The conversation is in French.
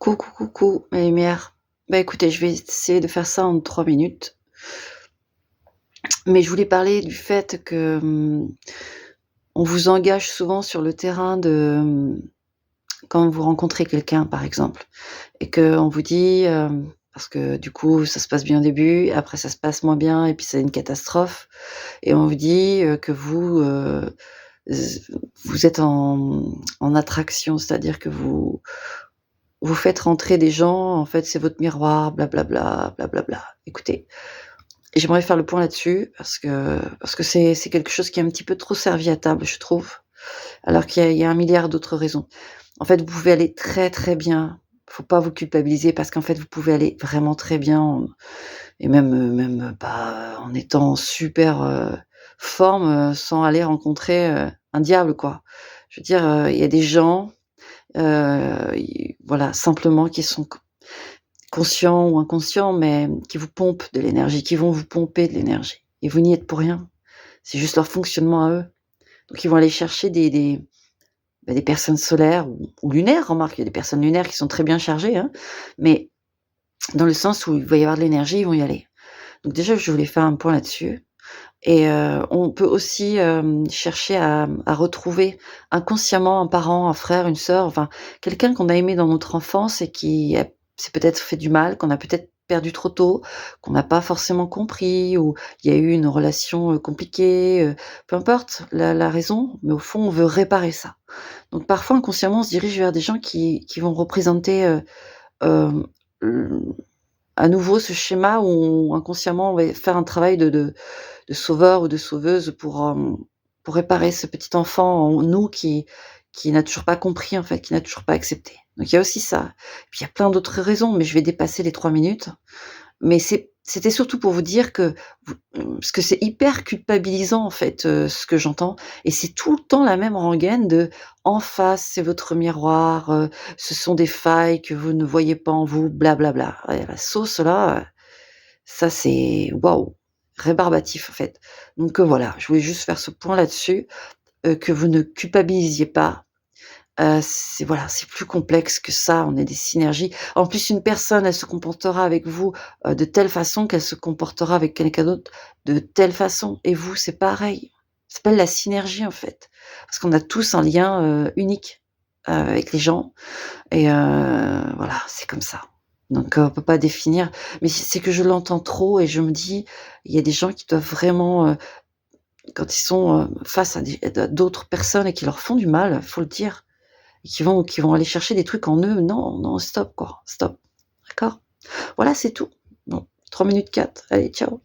Coucou, coucou, mes lumières. Bah écoutez, je vais essayer de faire ça en 3 minutes. Mais je voulais parler du fait que, on vous engage souvent sur le terrain de, quand vous rencontrez quelqu'un, par exemple, et qu'on vous dit, parce que du coup, ça se passe bien au début, après ça se passe moins bien et puis c'est une catastrophe et on vous dit, que z vous êtes en attraction, c'est-à-dire que vous faites rentrer des gens, en fait, c'est votre miroir, blablabla, blablabla. Écoutez, j'aimerais faire le point là-dessus parce que c'est quelque chose qui est un petit peu trop servi à table, je trouve, alors qu'il y a 1 milliard d'autres raisons. En fait, vous pouvez aller très, très bien. Faut pas vous culpabiliser parce qu'en fait, vous pouvez aller vraiment très bien et même, bah, en étant en super, forme, sans aller rencontrer, un diable, quoi. Je veux dire, il y a des gens, i voilà, simplement qui sont conscients ou inconscients, mais qui vous pompent de l'énergie, qui vont vous pomper de l'énergie et vous n'y êtes pour rien. C'est juste leur fonctionnement à eux. Donc ils vont aller chercher des personnes solaires ou lunaires. Remarque, il y a des personnes lunaires qui sont très bien chargées, hein, mais dans le sens où il va y avoir de l'énergie, ils vont y aller. Donc déjà, je voulais faire un point là-dessus et on peut aussi, chercher à retrouver inconsciemment un parent, un frère, une sœur, enfin quelqu'un qu'on a aimé dans notre enfance et qui s'est peut-être fait du mal, qu'on a peut-être perdu trop tôt, qu'on n'a pas forcément compris ou il y a eu une relation, compliquée, peu importe la raison, mais au fond, on veut réparer ça. Donc parfois, inconsciemment, on se dirige vers des gens qui vont représenter, hem, l à nouveau ce schéma où inconsciemment on va faire un travail de sauveur ou de sauveuse pour réparer ce petit enfant en nous qui n'a toujours pas compris, en fait, qui n'a toujours pas accepté. Donc il y a aussi ça. Puis il y a plein d'autres raisons, mais je vais dépasser les 3 minutes. Mais c'était surtout pour vous dire que parce que c'est hyper culpabilisant, en fait, ce que j'entends et c'est tout le temps la même rengaine de: «En face, c'est votre miroir, ce sont des failles que vous ne voyez pas en vous, blablabla». Ouais, la sauce là, ça c'est waouh, rébarbatif, en fait. Donc voilà, je voulais juste faire ce point là-dessus, que vous ne culpabilisiez pas. C'est voilà, c'est plus complexe que ça, on est des synergies. En plus, une personne, elle se comportera avec vous, de telle façon qu'elle se comportera avec quelqu'un d'autre de telle façon et vous, c'est pareil. Ça s'appelle la synergie, en fait, parce qu'on a tous un lien, unique, avec les gens et voilà, c'est comme ça. Donc on peut pas définir, mais c'est que je l'entends trop et je me dis: «Il y a des gens qui doivent vraiment, quand ils sont, face à d'autres personnes et qui leur font du mal, faut le dire, et qui vont aller chercher des trucs en eux. Non, non, stop quoi, stop. D'accord? Voilà, c'est tout. Bon, 3 minutes 4. Allez, ciao.